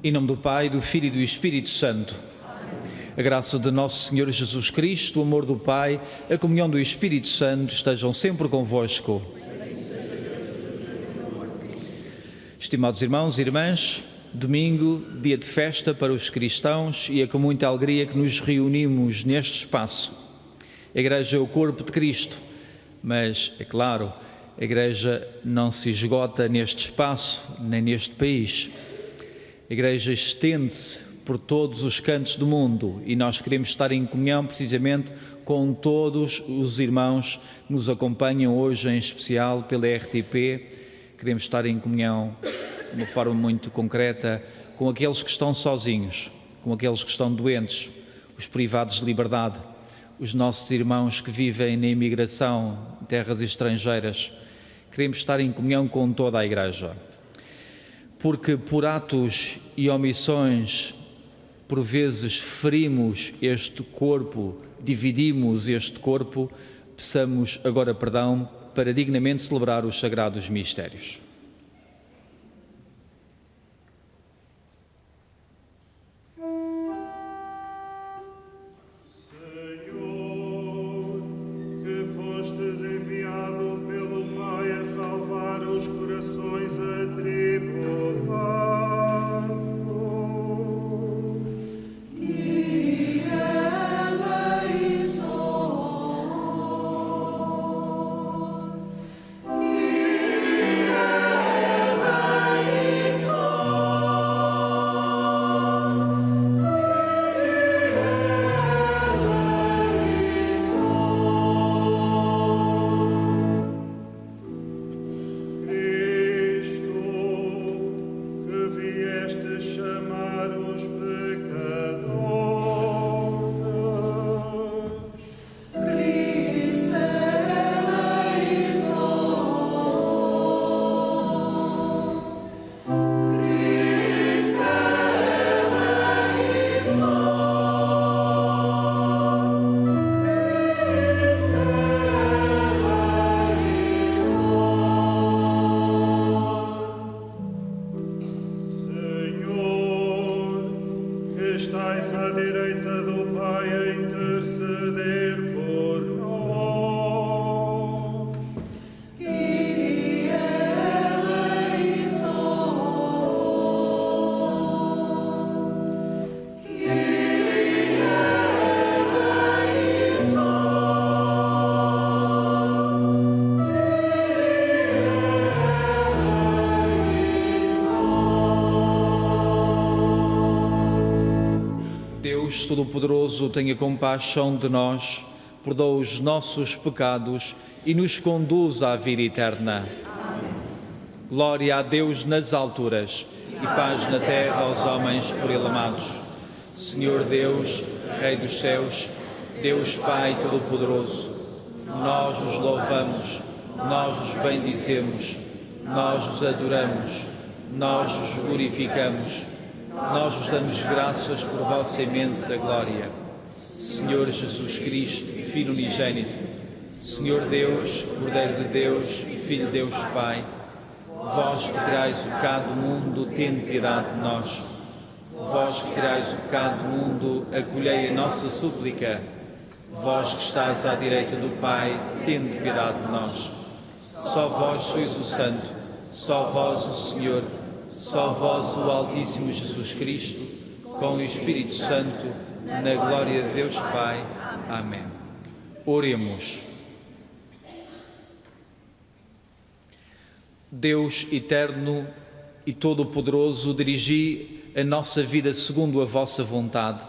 Em nome do Pai, do Filho e do Espírito Santo. A graça de nosso Senhor Jesus Cristo, o amor do Pai, a comunhão do Espírito Santo estejam sempre convosco. Estimados irmãos e irmãs, domingo, dia de festa para os cristãos, e é com muita alegria que nos reunimos neste espaço. A Igreja é o corpo de Cristo, mas, é claro, a Igreja não se esgota neste espaço, nem neste país. A Igreja estende-se por todos os cantos do mundo e nós queremos estar em comunhão precisamente com todos os irmãos que nos acompanham hoje, em especial pela RTP. Queremos estar em comunhão de uma forma muito concreta com aqueles que estão sozinhos, com aqueles que estão doentes, os privados de liberdade, os nossos irmãos que vivem na imigração, em terras estrangeiras. Queremos estar em comunhão com toda a Igreja. Porque por atos e omissões, por vezes ferimos este corpo, dividimos este corpo, peçamos agora perdão para dignamente celebrar os sagrados mistérios. Deus Todo-Poderoso, tenha compaixão de nós, perdoa os nossos pecados e nos conduz à vida eterna. Amém. Glória a Deus nas alturas e paz na terra aos homens por Ele amados. Senhor Deus, Rei dos céus, Deus Pai Todo-Poderoso, nós os louvamos, nós os bendizemos, nós os adoramos, nós os glorificamos. Nós vos damos graças por vossa imensa glória. Senhor Jesus Cristo, Filho unigênito, Senhor Deus, Cordeiro de Deus e Filho de Deus Pai, vós que tirais o pecado do mundo, tende piedade de nós. Vós que tirais o pecado do mundo, acolhei a nossa súplica. Vós que estáis à direita do Pai, tende piedade de nós. Só vós sois o Santo, só vós o Senhor, só vós o Altíssimo Jesus Cristo, com o Espírito Santo, na glória de Deus Pai. Amém. Oremos. Deus eterno e todo-poderoso, dirigi a nossa vida segundo a vossa vontade,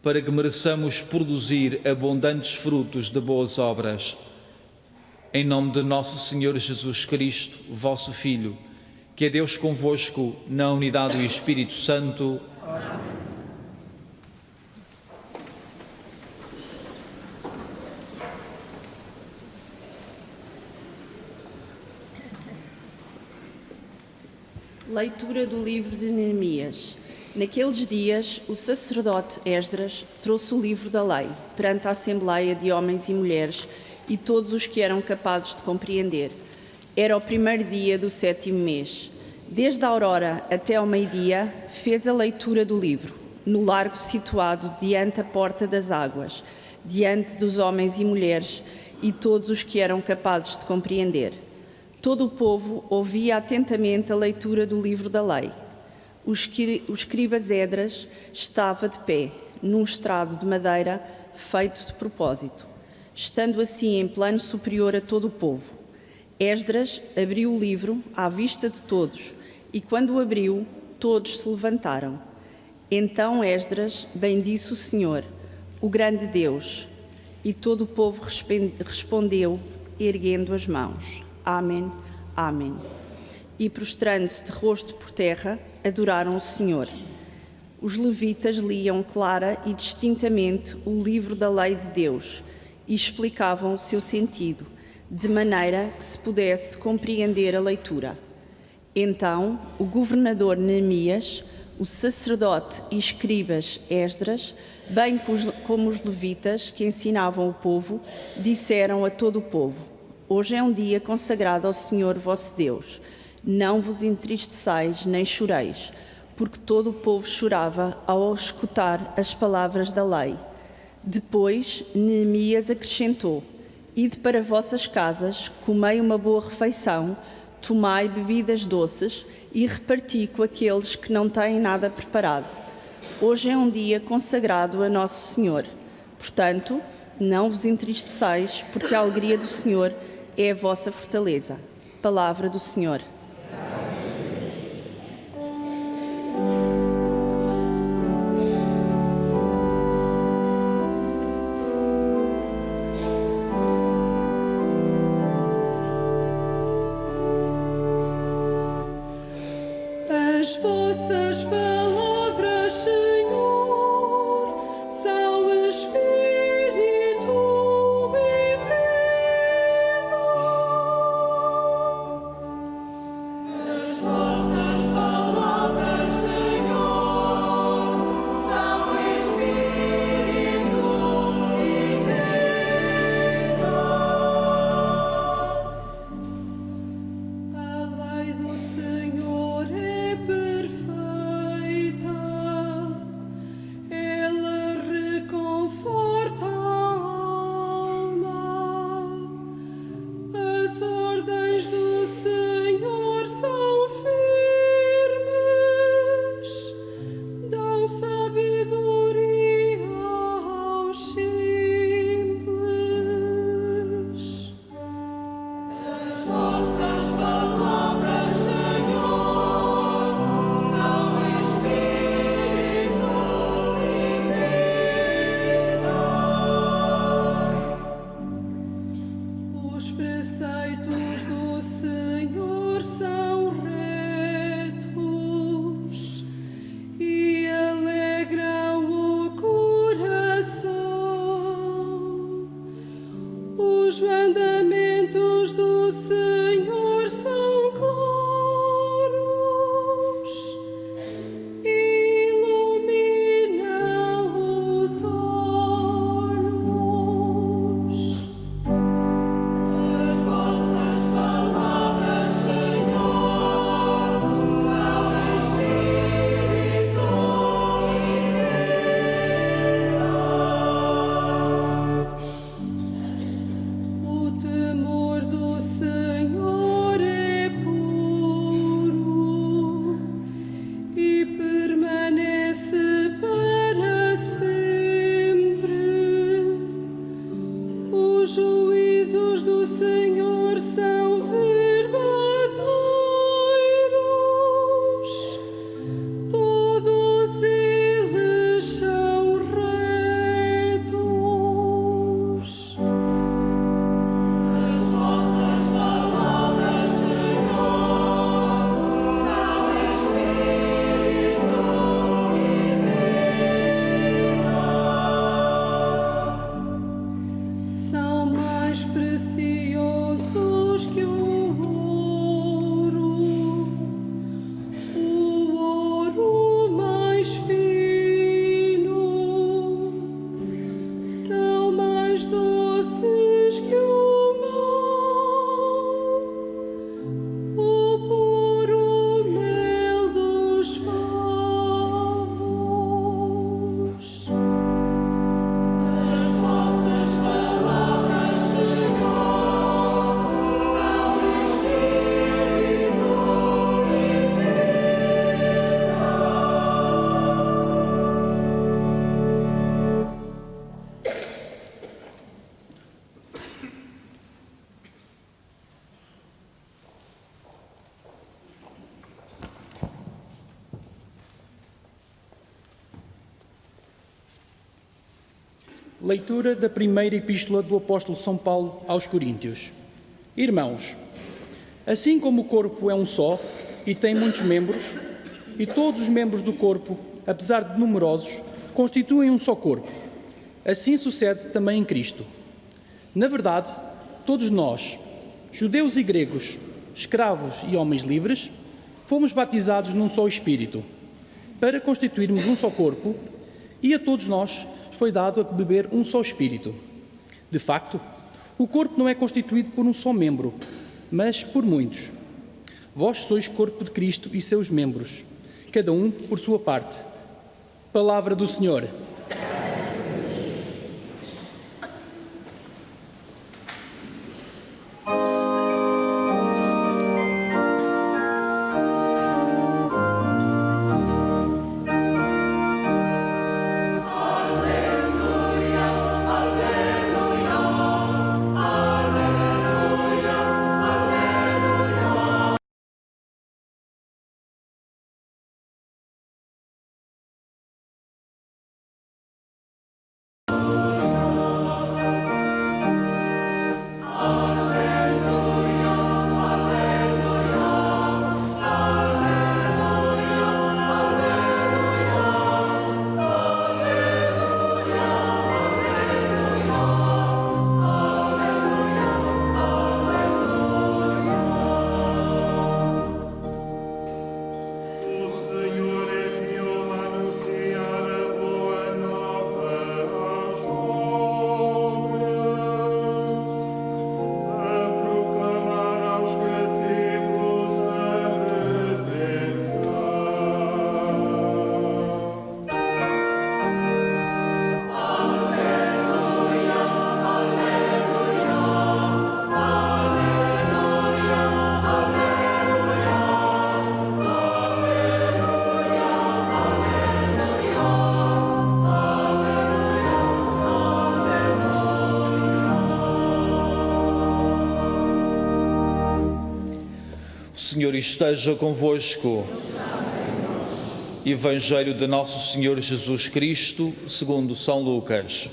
para que mereçamos produzir abundantes frutos de boas obras. Em nome de nosso Senhor Jesus Cristo, vosso Filho, que é Deus convosco, na unidade do Espírito Santo. Amém. Leitura do livro de Neemias. Naqueles dias, o sacerdote Esdras trouxe o livro da lei perante a Assembleia de homens e mulheres e todos os que eram capazes de compreender. Era o primeiro dia do 7º mês. Desde a aurora até ao meio-dia, fez a leitura do livro, no largo situado diante a porta das águas, diante dos homens e mulheres e todos os que eram capazes de compreender. Todo o povo ouvia atentamente a leitura do livro da lei. O escriba Esdras estava de pé, num estrado de madeira feito de propósito, estando assim em plano superior a todo o povo. Esdras abriu o livro à vista de todos, e quando o abriu, todos se levantaram. Então Esdras bendisse o Senhor, o grande Deus, e todo o povo respondeu, erguendo as mãos. Amém, amém. E prostrando-se de rosto por terra, adoraram o Senhor. Os levitas liam clara e distintamente o livro da lei de Deus e explicavam o seu sentido, de maneira que se pudesse compreender a leitura. Então, o governador Neemias, o sacerdote e escribas Esdras, bem como os levitas que ensinavam o povo, disseram a todo o povo: hoje é um dia consagrado ao Senhor vosso Deus. Não vos entristeçais nem choreis, porque todo o povo chorava ao escutar as palavras da lei. Depois Neemias acrescentou: ide para vossas casas, comei uma boa refeição, tomai bebidas doces e reparti com aqueles que não têm nada preparado. Hoje é um dia consagrado a Nosso Senhor. Portanto, não vos entristeçais, porque a alegria do Senhor é a vossa fortaleza. Palavra do Senhor. As vossas palavras, Senhor, são Espírito e vida. As vossas palavras, Senhor, são Espírito e vida. A lei do Senhor é perfeita, Leitura da primeira epístola do apóstolo São Paulo aos Coríntios. Irmãos, assim como o corpo é um só e tem muitos membros, e todos os membros do corpo, apesar de numerosos, constituem um só corpo, assim sucede também em Cristo. Na verdade, todos nós, judeus e gregos, escravos e homens livres, fomos batizados num só Espírito, para constituirmos um só corpo, e a todos nós foi dado a beber um só Espírito. De facto, o corpo não é constituído por um só membro, mas por muitos. Vós sois corpo de Cristo e seus membros, cada um por sua parte. Palavra do Senhor. O Senhor esteja convosco. Evangelho de Nosso Senhor Jesus Cristo, segundo São Lucas.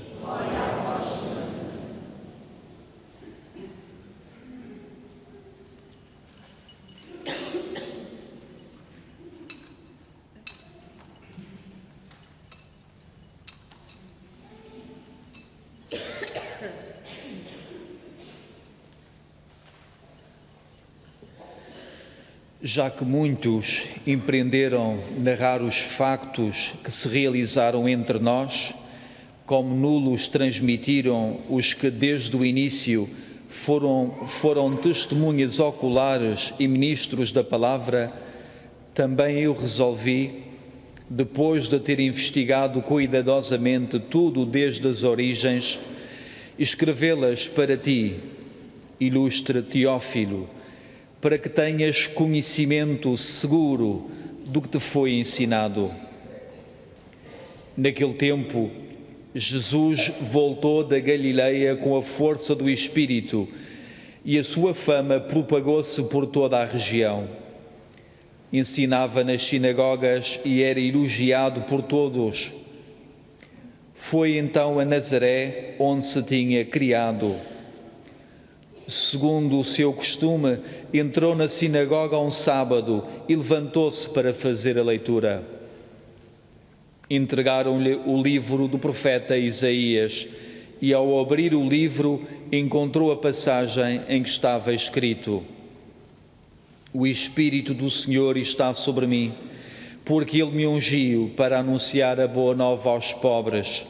Já que muitos empreenderam narrar os factos que se realizaram entre nós, como nulos transmitiram os que desde o início foram testemunhas oculares e ministros da palavra, também eu resolvi, depois de ter investigado cuidadosamente tudo desde as origens, escrevê-las para ti, ilustre Teófilo, para que tenhas conhecimento seguro do que te foi ensinado. Naquele tempo, Jesus voltou da Galileia com a força do Espírito e a sua fama propagou-se por toda a região. Ensinava nas sinagogas e era elogiado por todos. Foi então a Nazaré, onde se tinha criado. Segundo o seu costume, entrou na sinagoga um sábado e levantou-se para fazer a leitura. Entregaram-lhe o livro do profeta Isaías e, ao abrir o livro, encontrou a passagem em que estava escrito: O Espírito do Senhor está sobre mim, porque Ele me ungiu para anunciar a boa nova aos pobres.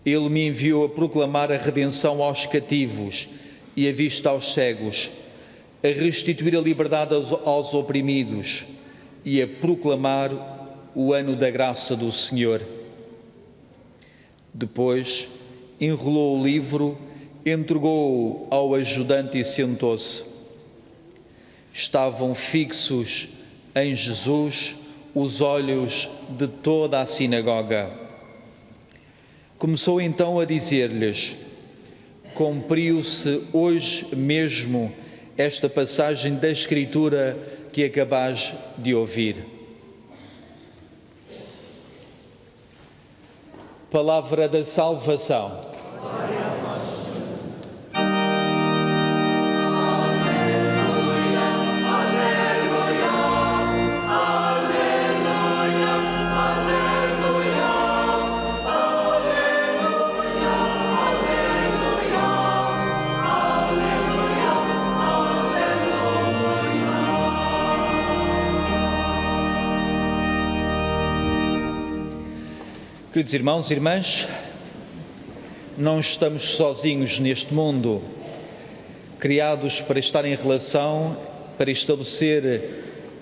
Ele me enviou a proclamar a redenção aos cativos e a vista aos cegos, a restituir a liberdade aos oprimidos e a proclamar o ano da graça do Senhor. Depois enrolou o livro, entregou-o ao ajudante e sentou-se. Estavam fixos em Jesus os olhos de toda a sinagoga. Começou então a dizer-lhes: Cumpriu-se hoje mesmo esta passagem da Escritura que acabais de ouvir. Palavra da salvação. Queridos irmãos e irmãs, não estamos sozinhos neste mundo, criados para estar em relação, para estabelecer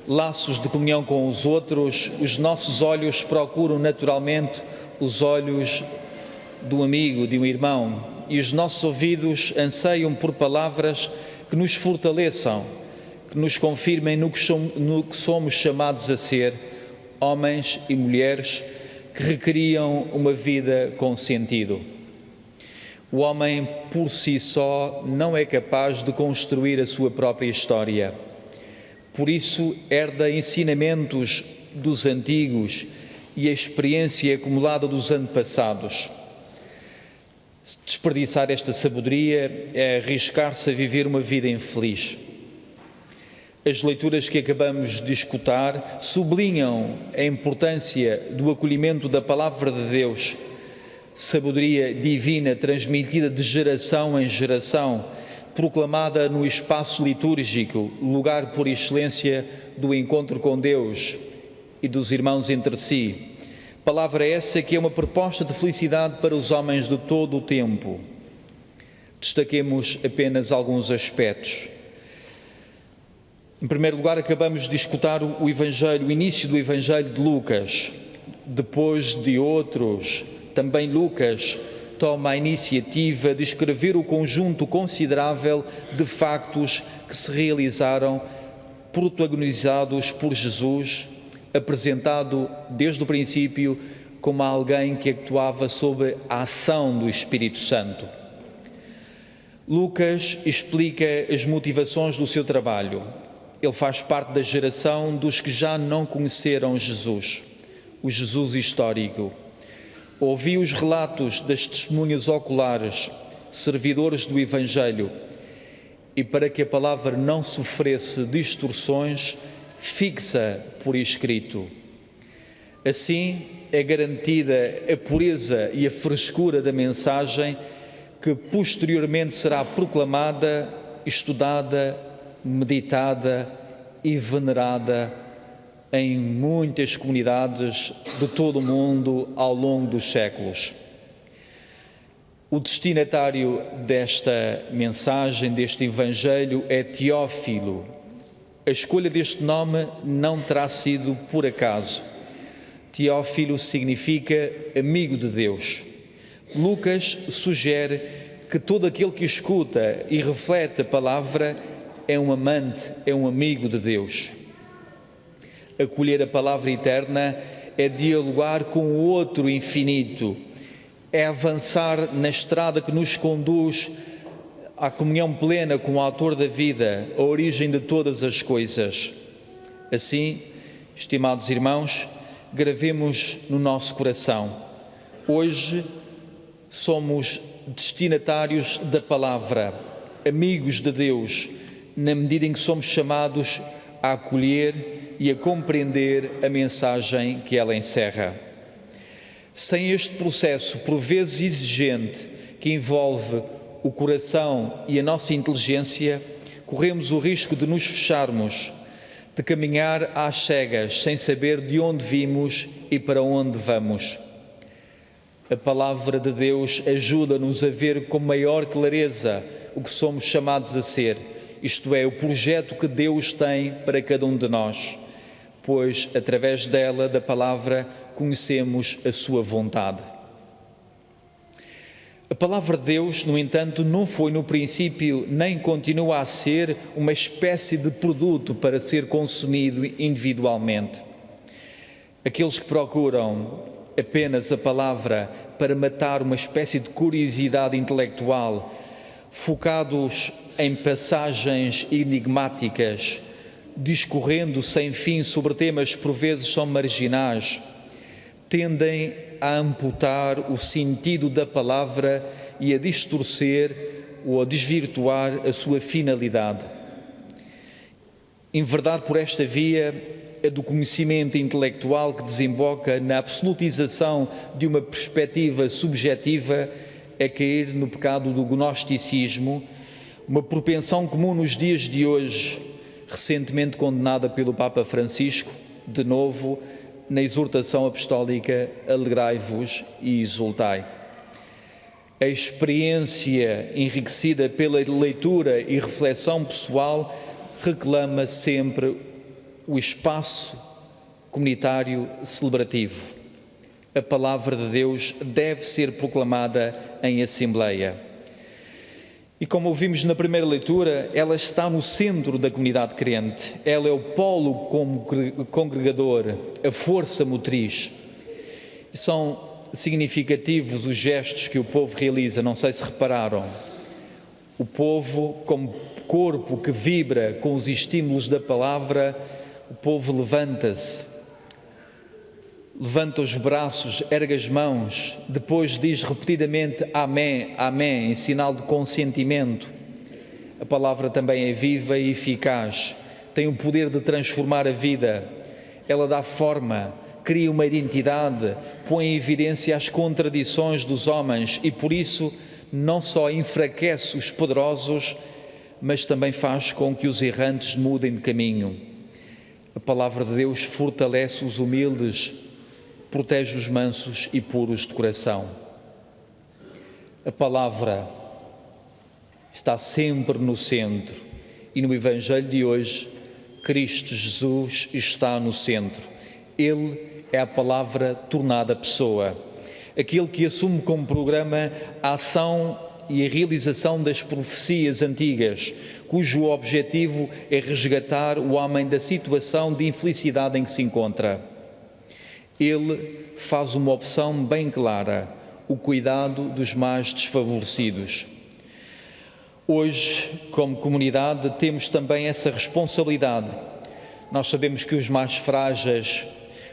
laços de comunhão com os outros. Os nossos olhos procuram naturalmente os olhos do amigo, de um irmão, e os nossos ouvidos anseiam por palavras que nos fortaleçam, que nos confirmem no que somos chamados a ser, homens e mulheres que requeriam uma vida com sentido. O homem, por si só, não é capaz de construir a sua própria história. Por isso, herda ensinamentos dos antigos e a experiência acumulada dos antepassados. Desperdiçar esta sabedoria é arriscar-se a viver uma vida infeliz. As leituras que acabamos de escutar sublinham a importância do acolhimento da Palavra de Deus, sabedoria divina transmitida de geração em geração, proclamada no espaço litúrgico, lugar por excelência do encontro com Deus e dos irmãos entre si. Palavra essa que é uma proposta de felicidade para os homens de todo o tempo. Destaquemos apenas alguns aspectos. Em primeiro lugar, acabamos de escutar o Evangelho, o início do Evangelho de Lucas. Depois de outros, também Lucas toma a iniciativa de escrever o conjunto considerável de factos que se realizaram, protagonizados por Jesus, apresentado desde o princípio como alguém que actuava sob a ação do Espírito Santo. Lucas explica as motivações do seu trabalho. Ele faz parte da geração dos que já não conheceram Jesus, o Jesus histórico. Ouviu os relatos das testemunhas oculares, servidores do Evangelho, e para que a palavra não sofresse distorções, fixa por escrito. Assim é garantida a pureza e a frescura da mensagem que posteriormente será proclamada, estudada, meditada e venerada em muitas comunidades de todo o mundo ao longo dos séculos. O destinatário desta mensagem, deste Evangelho, é Teófilo. A escolha deste nome não terá sido por acaso. Teófilo significa amigo de Deus. Lucas sugere que todo aquele que escuta e reflete a palavra é um amante, é um amigo de Deus. Acolher a palavra eterna é dialogar com o outro infinito, é avançar na estrada que nos conduz à comunhão plena com o autor da vida, a origem de todas as coisas. Assim, estimados irmãos, gravemos no nosso coração. Hoje somos destinatários da palavra, amigos de Deus, na medida em que somos chamados a acolher e a compreender a mensagem que ela encerra. Sem este processo, por vezes exigente, que envolve o coração e a nossa inteligência, corremos o risco de nos fecharmos, de caminhar às cegas, sem saber de onde vimos e para onde vamos. A palavra de Deus ajuda-nos a ver com maior clareza o que somos chamados a ser, isto é, o projeto que Deus tem para cada um de nós, pois, através dela, da palavra, conhecemos a sua vontade. A palavra de Deus, no entanto, não foi no princípio nem continua a ser uma espécie de produto para ser consumido individualmente. Aqueles que procuram apenas a palavra para matar uma espécie de curiosidade intelectual, focados em passagens enigmáticas, discorrendo sem fim sobre temas que por vezes são marginais, tendem a amputar o sentido da palavra e a distorcer ou a desvirtuar a sua finalidade. Em verdade, por esta via, a do conhecimento intelectual que desemboca na absolutização de uma perspectiva subjetiva é cair no pecado do gnosticismo, uma propensão comum nos dias de hoje, recentemente condenada pelo Papa Francisco, de novo, na exortação apostólica Alegrai-vos e exultai. A experiência enriquecida pela leitura e reflexão pessoal reclama sempre o espaço comunitário celebrativo. A palavra de Deus deve ser proclamada em assembleia. E como ouvimos na primeira leitura, ela está no centro da comunidade crente. Ela é o polo congregador, a força motriz. São significativos os gestos que o povo realiza, não sei se repararam. O povo, como corpo que vibra com os estímulos da palavra, o povo levanta-se, levanta os braços, ergue as mãos, depois diz repetidamente amém, amém, em sinal de consentimento. A palavra também é viva e eficaz, tem o poder de transformar a vida. Ela dá forma, cria uma identidade, põe em evidência as contradições dos homens e por isso não só enfraquece os poderosos, mas também faz com que os errantes mudem de caminho. A palavra de Deus fortalece os humildes, protege os mansos e puros de coração. A palavra está sempre no centro e no Evangelho de hoje, Cristo Jesus está no centro. Ele é a palavra tornada pessoa, aquele que assume como programa a ação e a realização das profecias antigas, cujo objetivo é resgatar o homem da situação de infelicidade em que se encontra. Ele faz uma opção bem clara, o cuidado dos mais desfavorecidos. Hoje, como comunidade, temos também essa responsabilidade. Nós sabemos que os mais frágeis,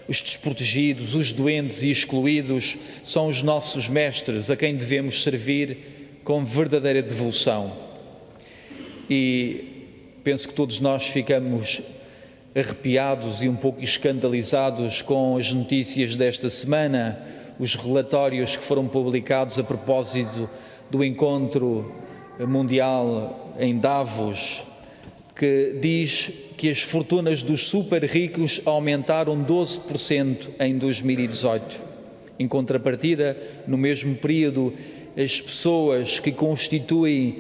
os desprotegidos, os doentes e excluídos são os nossos mestres, a quem devemos servir com verdadeira devoção. E penso que todos nós ficamos arrepiados e um pouco escandalizados com as notícias desta semana, os relatórios que foram publicados a propósito do encontro mundial em Davos, que diz que as fortunas dos super ricos aumentaram 12% em 2018. Em contrapartida, no mesmo período, as pessoas que constituem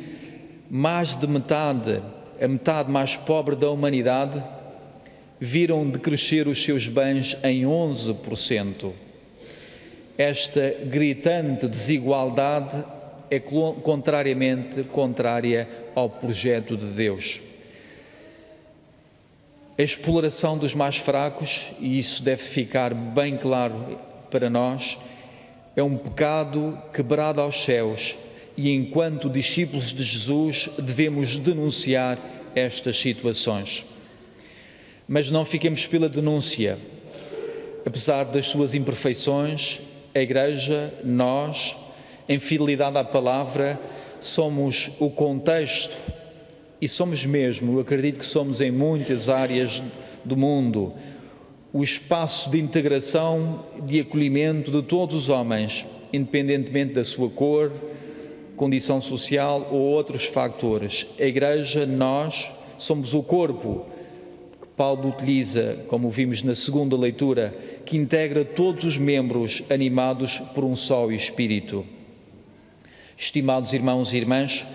mais de metade, a metade mais pobre da humanidade, viram decrescer os seus bens em 11%. Esta gritante desigualdade é contrária ao projeto de Deus. A exploração dos mais fracos, e isso deve ficar bem claro para nós, é um pecado quebrado aos céus e, enquanto discípulos de Jesus, devemos denunciar estas situações. Mas não fiquemos pela denúncia. Apesar das suas imperfeições, a Igreja, nós, em fidelidade à palavra, somos o contexto e somos mesmo, eu acredito que somos em muitas áreas do mundo, o espaço de integração, de acolhimento de todos os homens, independentemente da sua cor, condição social ou outros fatores. A Igreja, nós, somos o corpo que Paulo utiliza, como vimos na segunda leitura, que integra todos os membros animados por um só Espírito. Estimados irmãos e irmãs,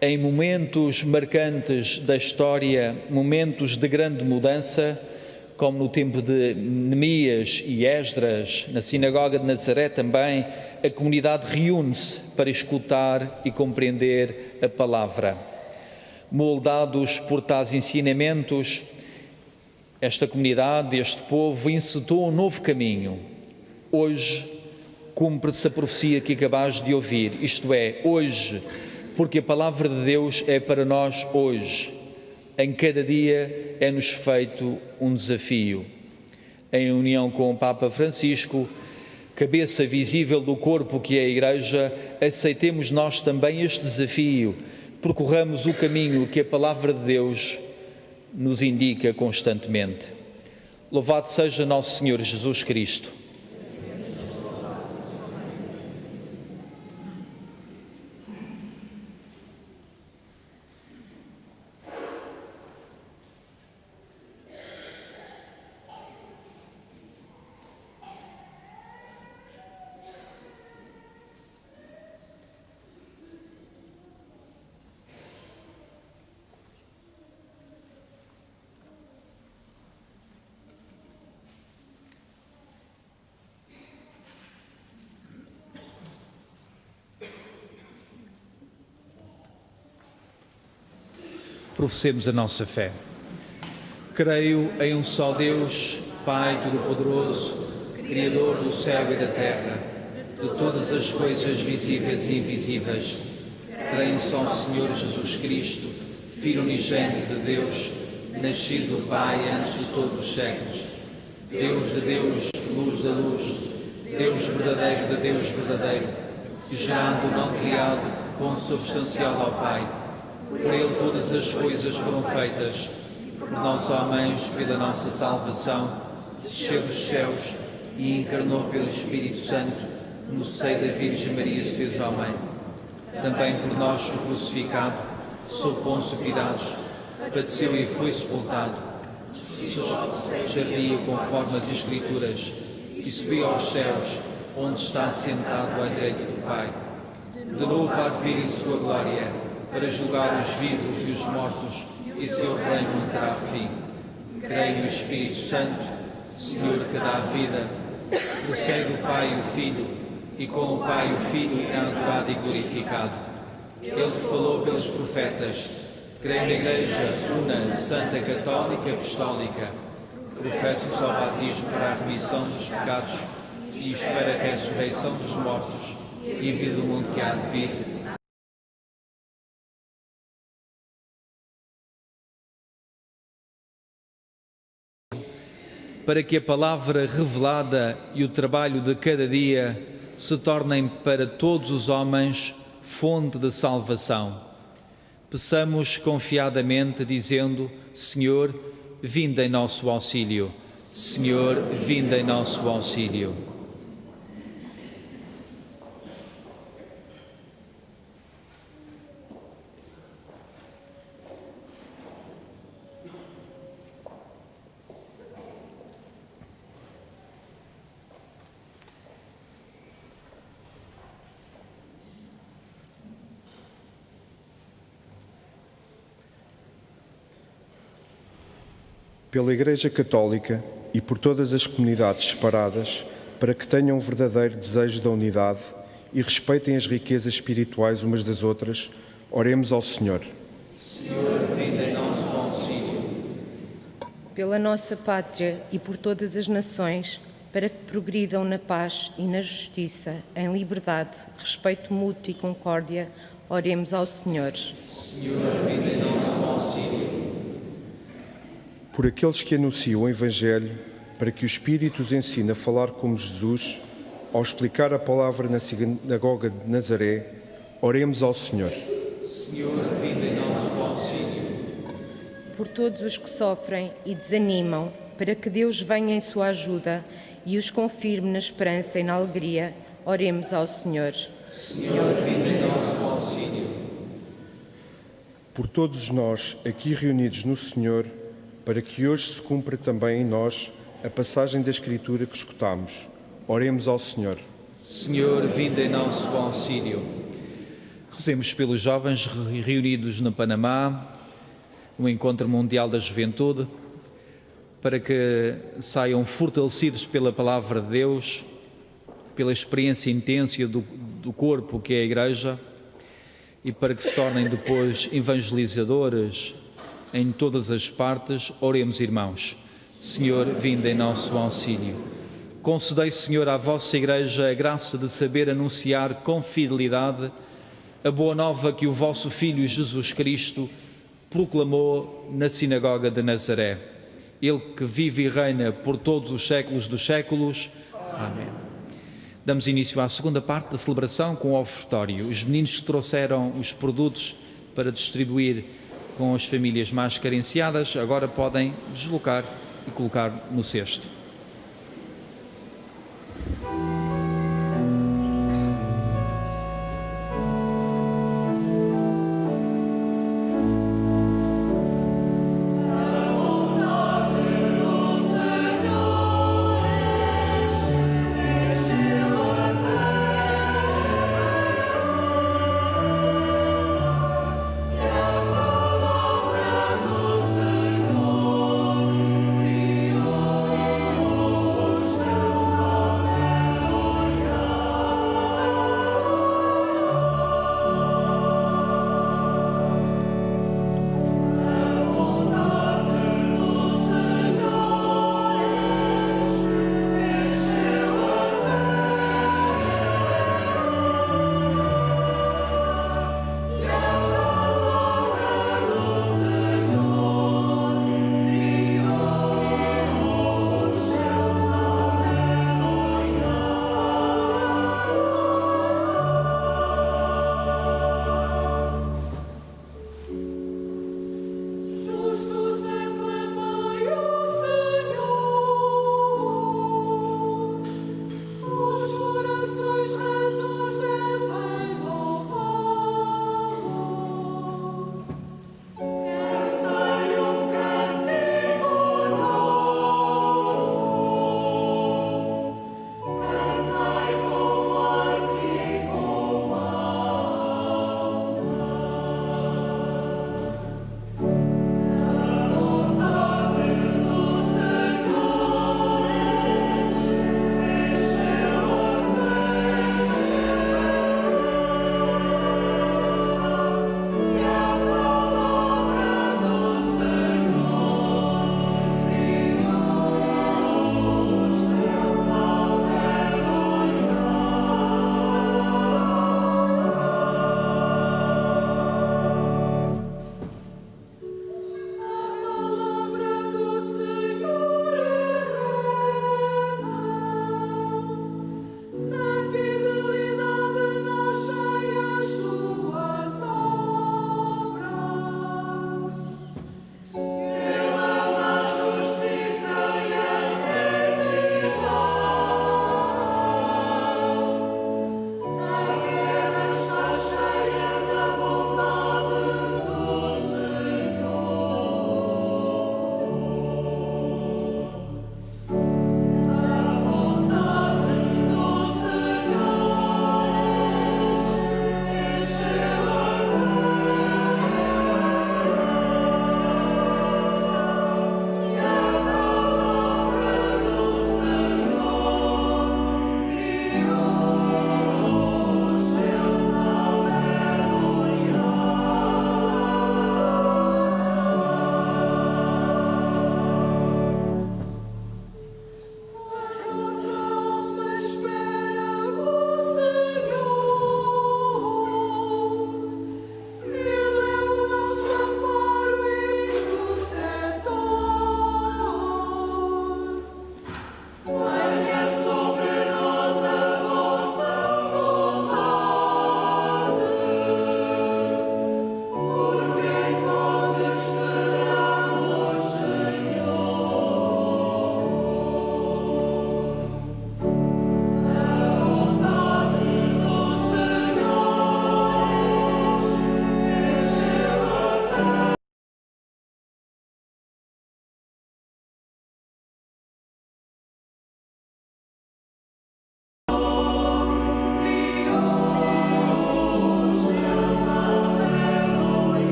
em momentos marcantes da história, momentos de grande mudança, como no tempo de Neemias e Esdras, na sinagoga de Nazaré também, a comunidade reúne-se para escutar e compreender a palavra. Moldados por tais ensinamentos, esta comunidade, este povo, encetou um novo caminho. Hoje, cumpre-se a profecia que acabaste de ouvir, isto é, hoje, porque a palavra de Deus é para nós hoje. Em cada dia é-nos feito um desafio. em união com o Papa Francisco, cabeça visível do corpo que é a Igreja, aceitemos nós também este desafio, percorramos o caminho que a Palavra de Deus nos indica constantemente. Louvado seja nosso Senhor Jesus Cristo. Professemos a nossa fé. Creio em um só Deus, Pai Todo-Poderoso, Criador do céu e da terra, de todas as coisas visíveis e invisíveis. Creio em só Senhor Jesus Cristo, Filho unigênito de Deus, nascido do Pai antes de todos os séculos. Deus de Deus, luz da luz, Deus verdadeiro de Deus verdadeiro, gerado não criado, consubstancial ao Pai. Por Ele todas as coisas foram feitas, por nós homens, pela nossa salvação, desceu dos céus e encarnou pelo Espírito Santo, no seio da Virgem Maria se fez homem. Também por nós foi crucificado, sob Pôncio Pilatos, padeceu e foi sepultado. Jardia conforme as Escrituras, e subiu aos céus, onde está sentado à direita do Pai. De novo há de vir em sua glória, para julgar os vivos e os mortos, e seu reino não terá fim. Creio no Espírito Santo, Senhor que dá a vida, procede o Pai e o Filho, e com o Pai e o Filho é adorado e glorificado. Ele que falou pelos profetas, creio na Igreja una, santa, católica, apostólica, professo ao batismo para a remissão dos pecados, e espera a ressurreição dos mortos e a vida do mundo que há de vir. Para que a palavra revelada e o trabalho de cada dia se tornem para todos os homens fonte de salvação. Peçamos confiadamente, dizendo: Senhor, vinde em nosso auxílio. Senhor, vinde em nosso auxílio. Pela Igreja Católica e por todas as comunidades separadas, para que tenham um verdadeiro desejo da unidade e respeitem as riquezas espirituais umas das outras, oremos ao Senhor. Senhor, vinde em nosso auxílio. Pela nossa pátria e por todas as nações, para que progridam na paz e na justiça, em liberdade, respeito mútuo e concórdia, oremos ao Senhor. Senhor, vinde em nosso auxílio. Por aqueles que anunciam o Evangelho, para que o Espírito os ensine a falar como Jesus, ao explicar a palavra na sinagoga de Nazaré, oremos ao Senhor. Senhor, vinde em nosso auxílio. Por todos os que sofrem e desanimam, para que Deus venha em sua ajuda e os confirme na esperança e na alegria, oremos ao Senhor. Senhor, vinde em nosso auxílio. Por todos nós aqui reunidos no Senhor, para que hoje se cumpra também em nós a passagem da Escritura que escutamos. Oremos ao Senhor. Senhor, vinde em nosso auxílio. Rezemos pelos jovens reunidos no Panamá, no Encontro Mundial da Juventude, para que saiam fortalecidos pela Palavra de Deus, pela experiência intensa do corpo que é a Igreja, e para que se tornem depois evangelizadores em todas as partes. Oremos, irmãos. Senhor, vinde em nosso auxílio. Concedei, Senhor, à vossa Igreja a graça de saber anunciar com fidelidade a boa nova que o vosso Filho Jesus Cristo proclamou na sinagoga de Nazaré. Ele que vive e reina por todos os séculos dos séculos. Amém. Damos início à segunda parte da celebração com o ofertório. Os meninos que trouxeram os produtos para distribuir com as famílias mais carenciadas agora podem deslocar e colocar no cesto.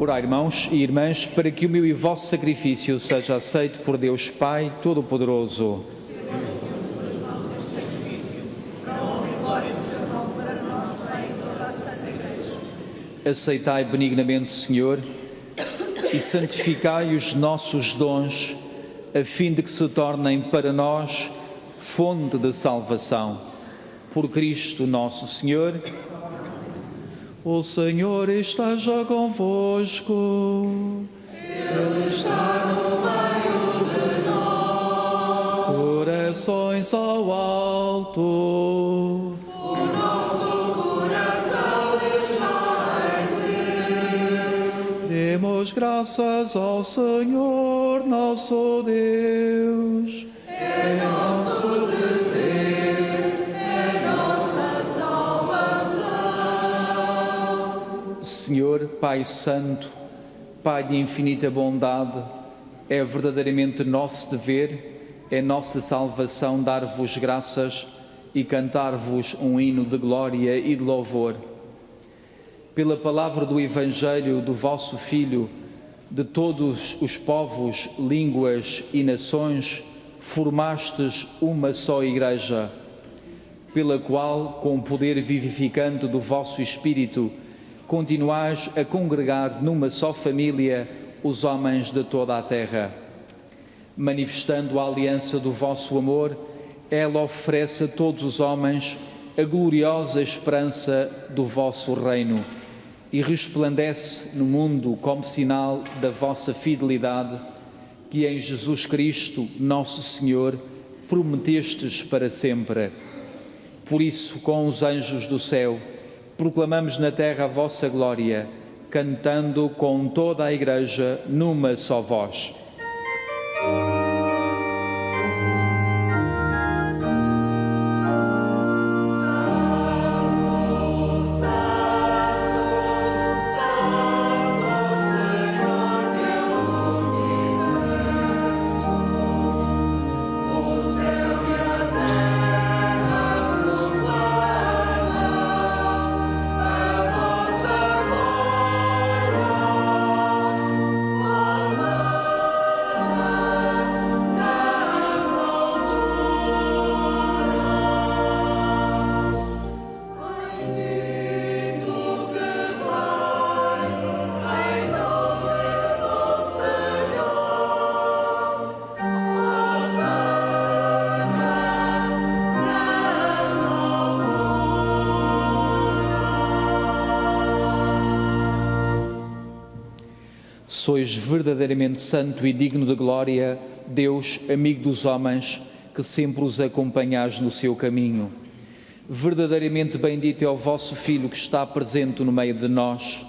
Orai, irmãos e irmãs, para que o meu e vosso sacrifício seja aceito por Deus Pai Todo-Poderoso. Aceitai benignamente, Senhor, e santificai os nossos dons, a fim de que se tornem para nós fonte de salvação. Por Cristo nosso Senhor. O Senhor esteja convosco. Ele está no meio de nós. Corações ao alto. O nosso coração está em Deus. Demos graças ao Senhor nosso Deus. É nosso dever, é nossa salvação. Senhor, Pai Santo, Pai de infinita bondade, é verdadeiramente nosso dever, é nossa salvação dar-vos graças e cantar-vos um hino de glória e de louvor. Pela palavra do Evangelho do vosso Filho, de todos os povos, línguas e nações, formastes uma só Igreja, pela qual, com o poder vivificante do vosso Espírito, continuais a congregar numa só família os homens de toda a terra. Manifestando a aliança do vosso amor, ela oferece a todos os homens a gloriosa esperança do vosso reino e resplandece no mundo como sinal da vossa fidelidade, que em Jesus Cristo, nosso Senhor, prometestes para sempre. Por isso, com os anjos do céu, proclamamos na terra a vossa glória, cantando com toda a Igreja numa só voz. Sois verdadeiramente santo e digno de glória, Deus, amigo dos homens, que sempre os acompanhais no seu caminho. Verdadeiramente bendito é o vosso Filho que está presente no meio de nós,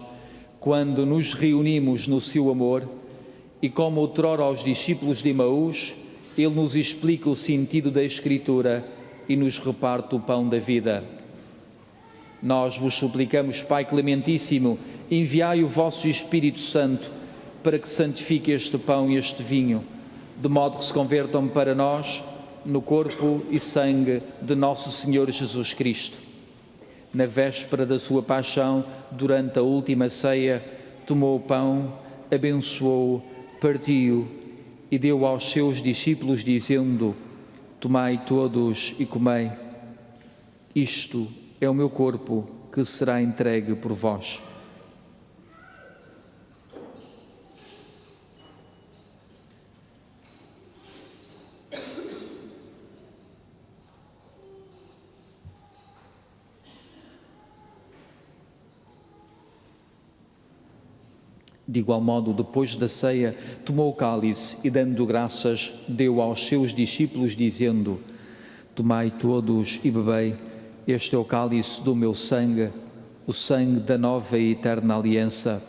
quando nos reunimos no seu amor, e como outrora aos discípulos de Emaús, ele nos explica o sentido da Escritura e nos reparte o pão da vida. Nós vos suplicamos, Pai Clementíssimo, enviai o vosso Espírito Santo para que santifique este pão e este vinho, de modo que se convertam para nós no corpo e sangue de nosso Senhor Jesus Cristo. Na véspera da sua paixão, durante a última ceia, tomou o pão, abençoou-o, partiu e deu aos seus discípulos, dizendo: tomai todos e comei. Isto é o meu corpo que será entregue por vós. De igual modo, depois da ceia, tomou o cálice e, dando graças, deu aos seus discípulos, dizendo: tomai todos e bebei, este é o cálice do meu sangue, o sangue da nova e eterna aliança,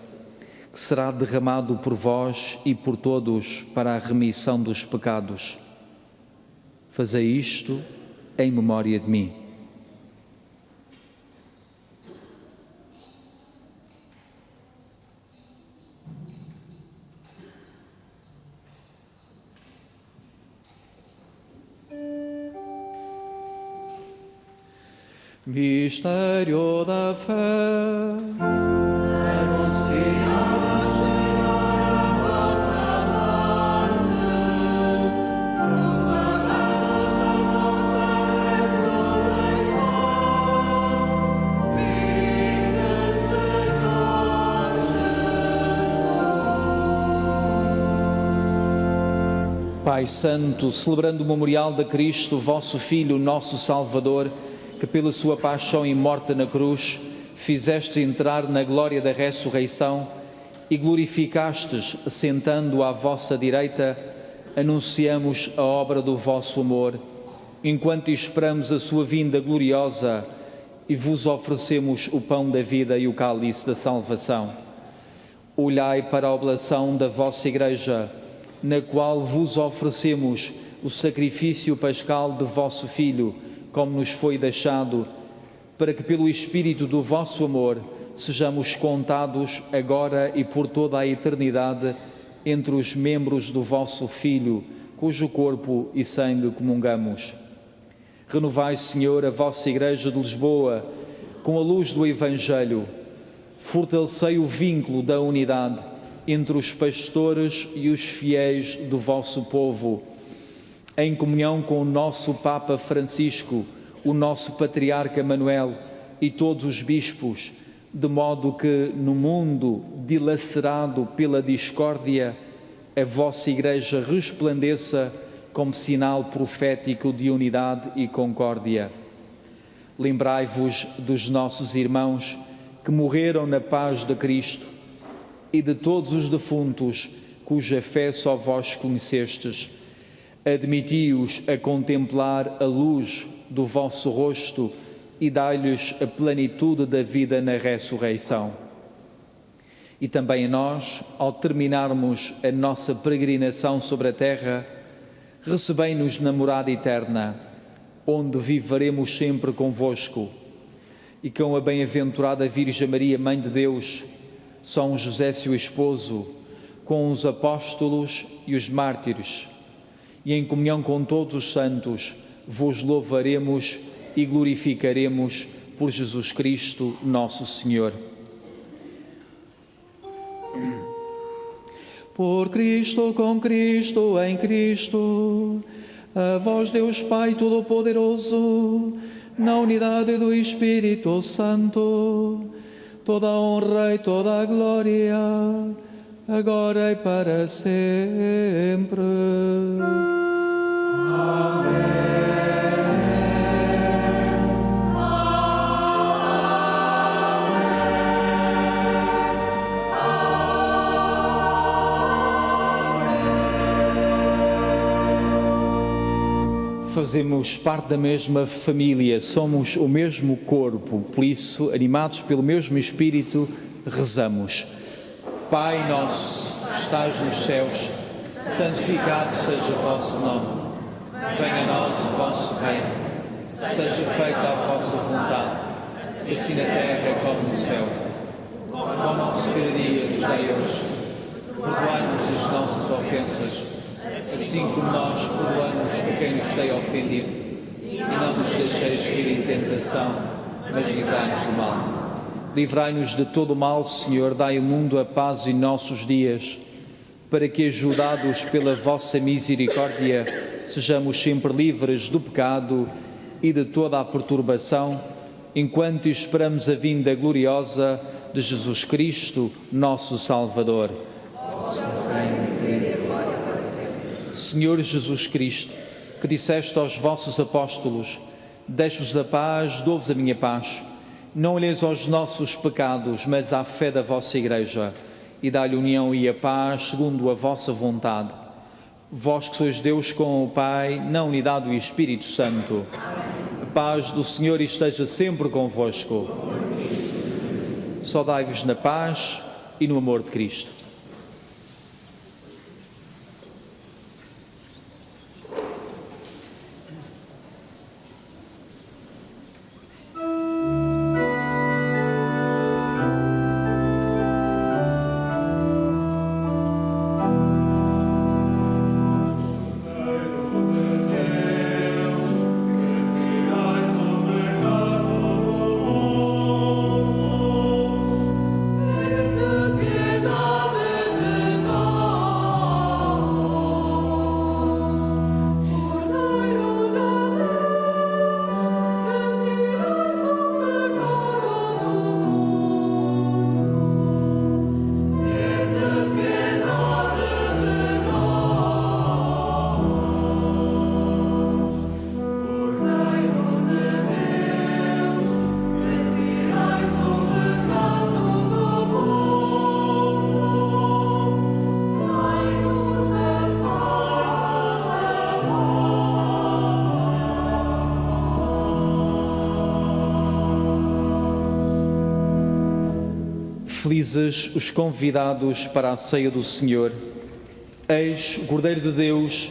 que será derramado por vós e por todos para a remissão dos pecados. Fazei isto em memória de mim. Mistério da fé, anunciamos, Senhor, a vossa morte, proclamamos a vossa ressurreição. Vinde, Senhor Jesus. Pai Santo, celebrando o memorial de Cristo, vosso Filho, nosso Salvador, que pela sua paixão e morte na cruz fizeste entrar na glória da ressurreição e glorificastes, sentando à vossa direita, anunciamos a obra do vosso amor, enquanto esperamos a sua vinda gloriosa e vos oferecemos o pão da vida e o cálice da salvação. Olhai para a oblação da vossa Igreja, na qual vos oferecemos o sacrifício pascal de vosso Filho, como nos foi deixado, para que pelo Espírito do vosso amor sejamos contados agora e por toda a eternidade entre os membros do vosso Filho, cujo corpo e sangue comungamos. Renovai, Senhor, a vossa Igreja de Lisboa com a luz do Evangelho. Fortalecei o vínculo da unidade entre os pastores e os fiéis do vosso povo, em comunhão com o nosso Papa Francisco, o nosso Patriarca Manuel e todos os bispos, de modo que no mundo dilacerado pela discórdia, a vossa Igreja resplandeça como sinal profético de unidade e concórdia. Lembrai-vos dos nossos irmãos que morreram na paz de Cristo e de todos os defuntos cuja fé só vós conhecestes. Admiti-os a contemplar a luz do vosso rosto e dai-lhes a plenitude da vida na ressurreição. E também a nós, ao terminarmos a nossa peregrinação sobre a terra, recebei-nos na morada eterna, onde viveremos sempre convosco, e com a bem-aventurada Virgem Maria, Mãe de Deus, São José, seu esposo, com os apóstolos e os mártires, e em comunhão com todos os santos, vos louvaremos e glorificaremos por Jesus Cristo, nosso Senhor. Por Cristo, com Cristo, em Cristo, a vós Deus Pai Todo-Poderoso, na unidade do Espírito Santo, toda a honra e toda a glória, agora e para sempre. Amém. Fazemos parte da mesma família, somos o mesmo corpo, por isso, animados pelo mesmo Espírito, rezamos. Pai nosso, que estás nos céus, santificado seja o vosso nome. Venha a nós o vosso reino, seja feita a vossa vontade, assim na terra como no céu. O pão nosso de cada dia nos dai hoje. Perdoai-nos as nossas ofensas, assim como nós perdoamos a quem nos tem ofendido, e não nos deixeis cair em tentação, mas livrai-nos do mal. Livrai-nos de todo o mal, Senhor, dai ao mundo a paz em nossos dias, para que, ajudados pela vossa misericórdia, sejamos sempre livres do pecado e de toda a perturbação, enquanto esperamos a vinda gloriosa de Jesus Cristo, nosso Salvador. Senhor Jesus Cristo, que disseste aos vossos apóstolos: deixo-vos a paz, dou-vos a minha paz. Não olheis aos nossos pecados, mas à fé da vossa Igreja, e dá-lhe união e a paz segundo a vossa vontade. Vós que sois Deus com o Pai, na unidade do Espírito Santo. A paz do Senhor esteja sempre convosco. Saudai-vos na paz e no amor de Cristo. Piedade dizes os convidados para a ceia do Senhor: Eis o Cordeiro de Deus,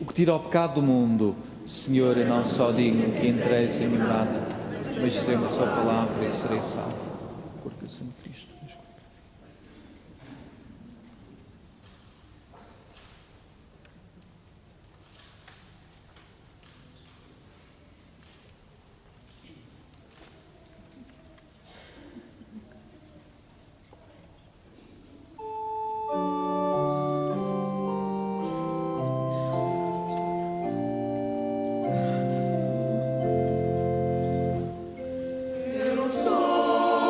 o que tira o pecado do mundo. Senhor, eu não sou digno que entreis em minha morada, mas dizei uma só palavra e serei salvo. Porque o Senhor Cristo nos cumpre. Eu sou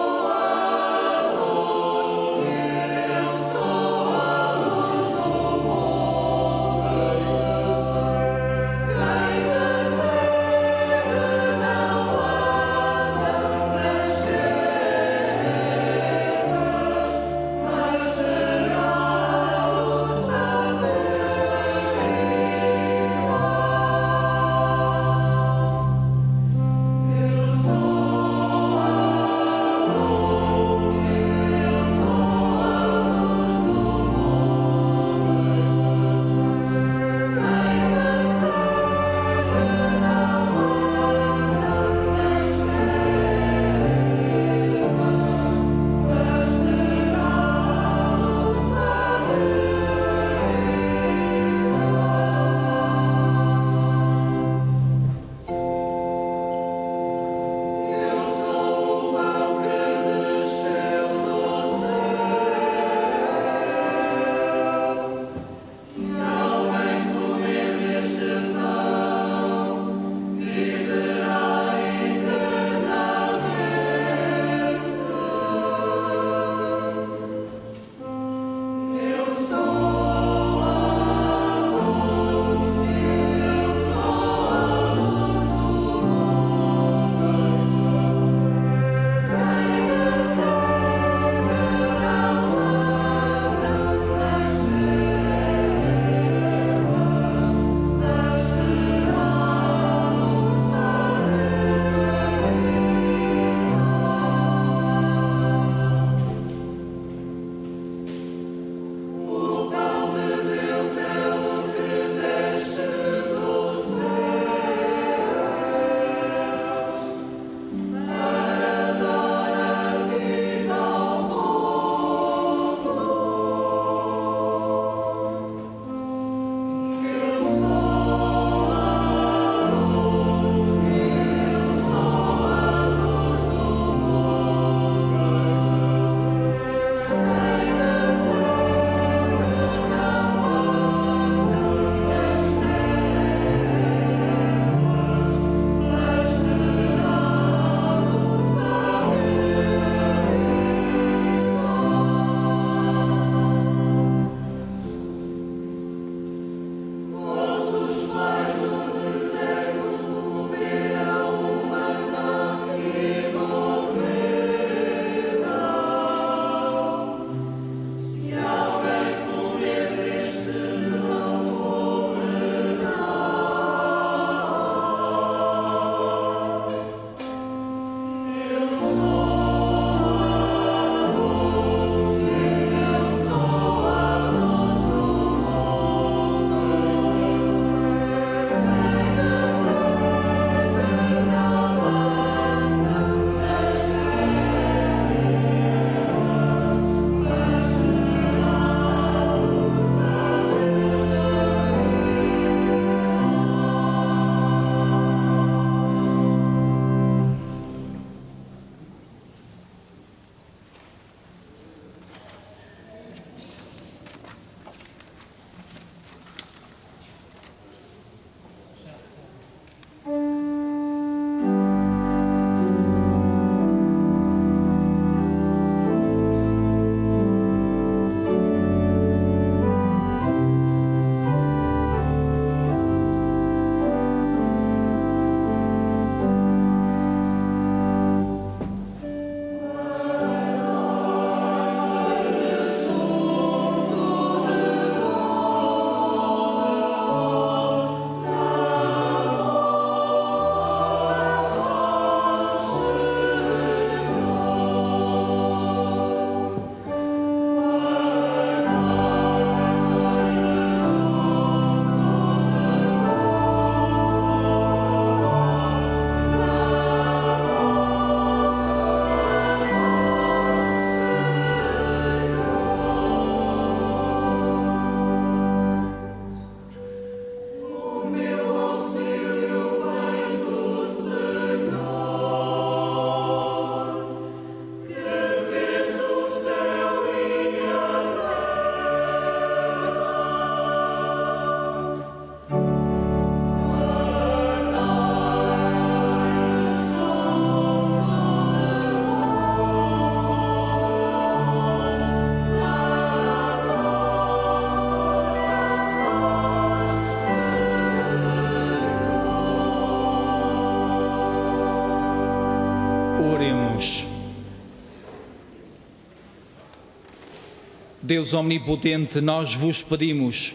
Deus omnipotente, nós vos pedimos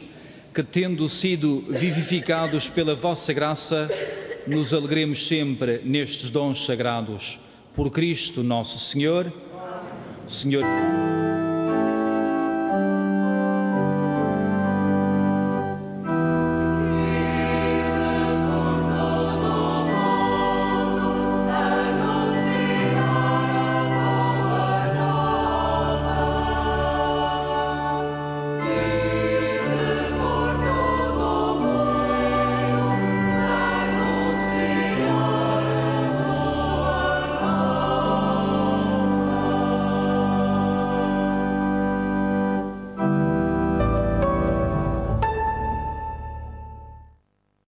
que, tendo sido vivificados pela vossa graça, nos alegremos sempre nestes dons sagrados. Por Cristo nosso Senhor. Senhor.